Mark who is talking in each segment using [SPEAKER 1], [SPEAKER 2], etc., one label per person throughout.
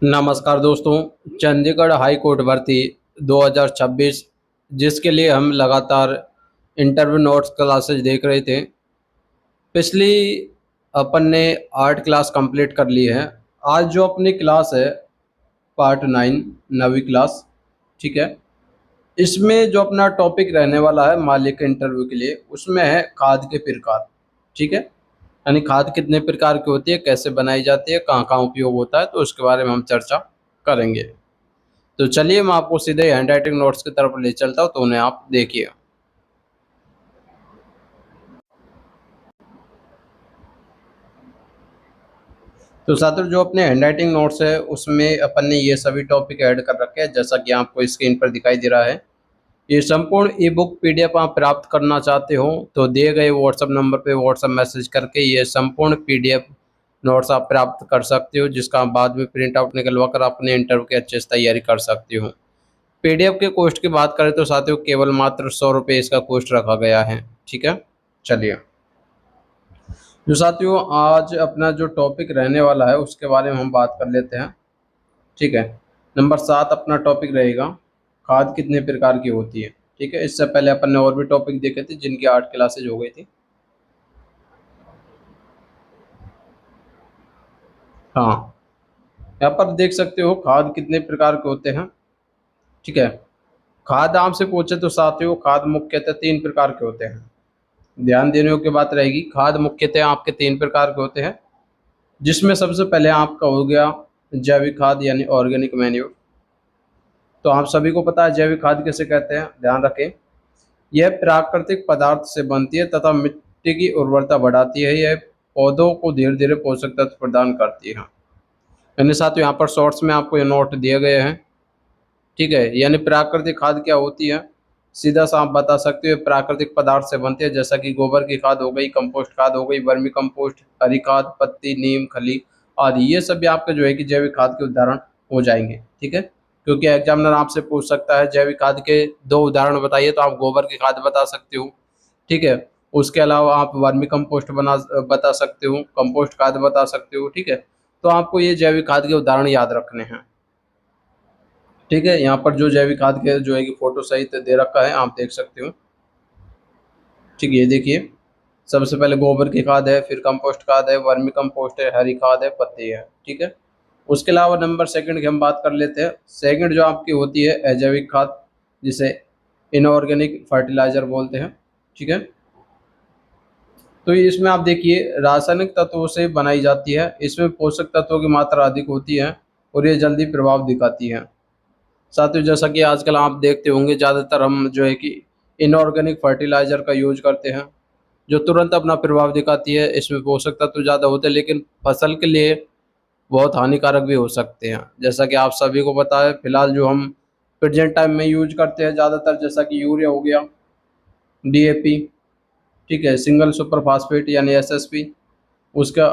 [SPEAKER 1] नमस्कार दोस्तों। Chandigarh high court भर्ती 2026 जिसके लिए हम लगातार इंटरव्यू नोट्स क्लासेज देख रहे थे। पिछली अपन ने 8 क्लास कंप्लीट कर ली है। आज जो अपनी क्लास है पार्ट 9 9वीं क्लास, ठीक है। इसमें जो अपना टॉपिक रहने वाला है मालिक इंटरव्यू के लिए, उसमें है खाद के प्रकार, ठीक है। यानी खाद कितने प्रकार की होती है, कैसे बनाई जाती है, कहाँ कहाँ उपयोग होता है, तो उसके बारे में हम चर्चा करेंगे। तो चलिए मैं आपको सीधे हैंडराइटिंग नोट्स की तरफ ले चलता हूँ, तो उन्हें आप देखिए। तो साथियों, जो अपने हैंडराइटिंग नोट्स है उसमें अपन ने ये सभी टॉपिक ऐड कर रखे हैं, जैसा कि आपको स्क्रीन पर दिखाई दे रहा है। ये संपूर्ण ई बुक पीडीएफ आप प्राप्त करना चाहते हो तो दिए गए व्हाट्सएप नंबर पे व्हाट्सएप मैसेज करके ये संपूर्ण पीडीएफ नोट्स आप प्राप्त कर सकते हो, जिसका आप बाद में प्रिंट आउट निकलवा कर अपने इंटरव्यू की अच्छे से तैयारी कर सकते हो। पीडीएफ के कॉस्ट की बात करें तो साथियों केवल मात्र 100 रुपये इसका कॉस्ट रखा गया है, ठीक है। चलिए, जो साथियों आज अपना जो टॉपिक रहने वाला है उसके बारे में हम बात कर लेते हैं, ठीक है। नंबर 7 अपना टॉपिक रहेगा खाद कितने प्रकार की होती है, ठीक है। इससे पहले अपन ने और भी टॉपिक देखे थे जिनकी 8 क्लासेज हो गई थी। हाँ, यहाँ पर देख सकते हो खाद कितने प्रकार के होते हैं, ठीक है। खाद आपसे पूछे तो साथियों खाद मुख्यतः 3 प्रकार के होते हैं। ध्यान देने योग्य बात रहेगी, खाद मुख्यतः आपके 3 प्रकार के होते हैं, जिसमें सबसे पहले आपका हो गया जैविक खाद यानी ऑर्गेनिक मैन्योर। तो आप सभी को पता है जैविक खाद किसे कहते हैं, ध्यान रखें। यह प्राकृतिक पदार्थ से बनती है तथा मिट्टी की उर्वरता बढ़ाती है। यह पौधों को धीरे धीरे पोषक तत्व प्रदान करती है। यानी साथियों यहाँ पर शॉर्ट्स में आपको ये नोट दिए गए हैं, ठीक है। यानी प्राकृतिक खाद क्या होती है, सीधा सा आप बता सकते हो प्राकृतिक पदार्थ से बनती है, जैसा कि गोबर की खाद हो गई, कंपोस्ट खाद हो गई, वर्मी कंपोस्ट, हरी खाद, पत्ती, नीम, खली आदि। ये सभी आपके जो है कि जैविक खाद के उदाहरण हो जाएंगे, ठीक है। क्योंकि एग्जामिनर आपसे पूछ सकता है जैविक खाद के 2 उदाहरण बताइए, तो आप गोबर की खाद बता सकते हो, ठीक है। उसके अलावा आप वर्मी कंपोस्ट बता सकते हो, कंपोस्ट खाद बता सकते हो, ठीक है। तो आपको ये जैविक खाद के उदाहरण याद रखने हैं, ठीक है। यहाँ पर जो जैविक खाद के जो है कि फोटो सहित दे रखा है, आप देख सकते हो, ठीक है। ये देखिए, सबसे पहले गोबर की खाद है, फिर कंपोस्ट खाद है, वर्मी कंपोस्ट है, हरी खाद है, पत्ती है, ठीक है। उसके अलावा नंबर सेकंड की हम बात कर लेते हैं। सेकंड जो आपकी होती है अजैविक खाद, जिसे इनऑर्गेनिक फर्टिलाइजर बोलते हैं, ठीक है। तो इसमें आप देखिए रासायनिक तत्वों से बनाई जाती है, इसमें पोषक तत्वों की मात्रा अधिक होती है और ये जल्दी प्रभाव दिखाती है। साथियों जैसा कि आजकल आप देखते होंगे ज़्यादातर हम जो है कि इनऑर्गेनिक फर्टिलाइज़र का यूज करते हैं, जो तुरंत अपना प्रभाव दिखाती है। इसमें पोषक तत्व ज़्यादा होते हैं लेकिन फसल के लिए बहुत हानिकारक भी हो सकते हैं। जैसा कि आप सभी को पता है, फिलहाल जो हम प्रेजेंट टाइम में यूज करते हैं ज़्यादातर, जैसा कि यूरिया हो गया, डीएपी, ठीक है, सिंगल सुपर फास्फेट यानी एसएसपी, उसका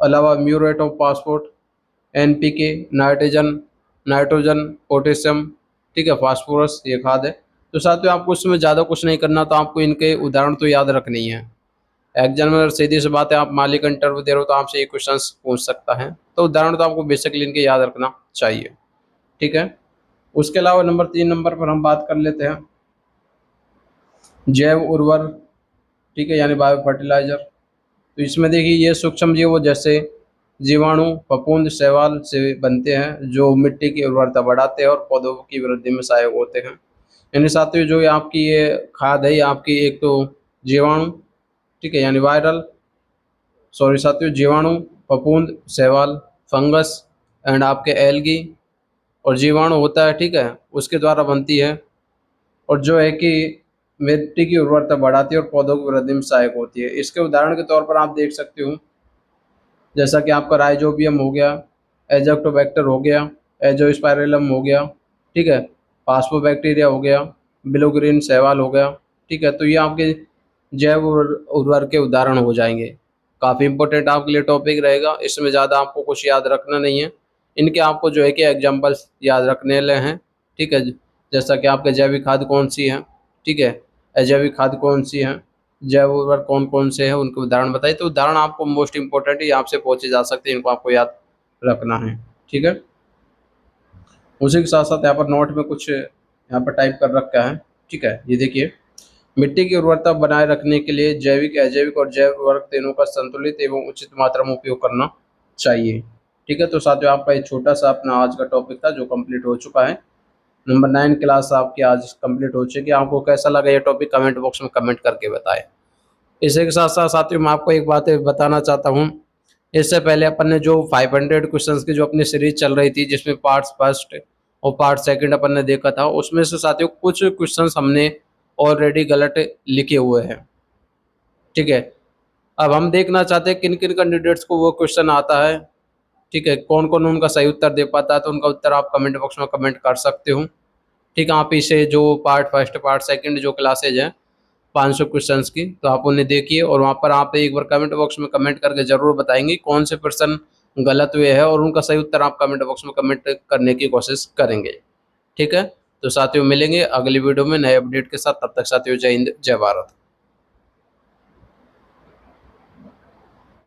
[SPEAKER 1] अलावा muriate of phosphate, NPK, nitrogen nitrogen potassium, ठीक है, फास्फोरस, ये खाद है। तो साथियों आपको इसमें ज़्यादा कुछ नहीं करना, तो आपको इनके उदाहरण तो याद रखने ही है। एग्जामिनर सीधी सी बात है, आप मालिक इंटरव्यू दे रहे हो तो आपसे ये क्वेश्चन पूछ सकता है, तो उदाहरण तो आपको बेसिकली इनके याद रखना चाहिए, ठीक है। उसके अलावा नंबर 3 पर हम बात कर लेते हैं जैव उर्वर, ठीक है, यानी बायो फर्टिलाइजर। तो इसमें देखिए ये सूक्ष्म जीवों जैसे जीवाणु, फफूंद, शैवाल से बनते हैं, जो मिट्टी की उर्वरता बढ़ाते हैं और पौधों की वृद्धि में सहायक होते हैं। यानी साथियों जो ये आपकी ये खाद है, ये आपकी एक तो जीवाणु, ठीक है, यानी वायरल, सॉरी साथियों, जीवाणु, फफूंद, शैवाल, फंगस एंड आपके एल्गी और जीवाणु होता है, ठीक है, उसके द्वारा बनती है। और जो है कि मिट्टी की उर्वरता बढ़ाती है और पौधों की वृद्धि में सहायक होती है। इसके उदाहरण के तौर पर आप देख सकते हो, जैसा कि आपका राइजोबियम हो गया, एजोक्टोबैक्टर हो गया, एजोस्पाइरलम हो गया, ठीक है, फास्फोबैक्टीरिया हो गया, ब्लूग्रीन शैवाल हो गया, ठीक है। तो ये आपके जैव उर्वरक के उदाहरण हो जाएंगे। काफ़ी इंपॉर्टेंट आपके लिए टॉपिक रहेगा, इसमें ज़्यादा आपको कुछ याद रखना नहीं है। इनके आपको जो है कि एग्जाम्पल्स याद रखने ले हैं, ठीक है। जैसा कि आपके जैविक खाद कौन सी है, ठीक है, अजैविक खाद कौन सी है, जैव उर्वरक कौन कौन से हैं, उनके उदाहरण बताइए। तो उदाहरण आपको मोस्ट इंपॉर्टेंट ही आपसे पूछे जा सकते हैं, इनको आपको याद रखना है, ठीक है। उसी के साथ साथ यहाँ पर नोट में कुछ यहाँ पर टाइप कर रखा है। ठीक है, ये देखिए, मिट्टी की उर्वरता बनाए रखने के लिए जैविक, अजैविक और जैव उर्वरक तीनों का संतुलित एवं उचित मात्रा में उपयोग करना चाहिए। ठीक है, तो साथियों आपका एक छोटा सा अपना आज का टॉपिक था जो कंप्लीट हो चुका है। नंबर 9 क्लास आपकी आज कंप्लीट हो चुकी है। आपको कैसा लगा ये टॉपिक कमेंट बॉक्स में कमेंट करके बताएं। इसी के साथ साथ साथियों मैं आपको एक बात बताना चाहता हूँ। इससे पहले अपन ने जो 500 क्वेश्चंस की जो अपनी सीरीज चल रही थी, जिसमें पार्ट फर्स्ट और पार्ट सेकंड अपन ने देखा था, उसमें से साथियों कुछ क्वेश्चंस हमने ऑलरेडी गलत लिखे हुए हैं। ठीक है, अब हम देखना चाहते हैं किन किन कैंडिडेट्स को वो क्वेश्चन आता है। ठीक है, कौन कौन उनका सही उत्तर दे पाता है, तो उनका उत्तर आप कमेंट बॉक्स में कमेंट कर सकते हो। ठीक है, आप इसे जो पार्ट फर्स्ट पार्ट सेकंड जो क्लासेज हैं 500 क्वेश्चंस की, तो आप उन्हें देखिए और वहाँ पर आप एक बार कमेंट बॉक्स में कमेंट करके ज़रूर बताएंगे कौन से प्रश्न गलत हुए हैं, और उनका सही उत्तर आप कमेंट बॉक्स में कमेंट करने की कोशिश करेंगे। ठीक है, तो साथियों मिलेंगे अगली वीडियो में नए अपडेट के साथ। तब तक साथियों जय हिंद, जय भारत।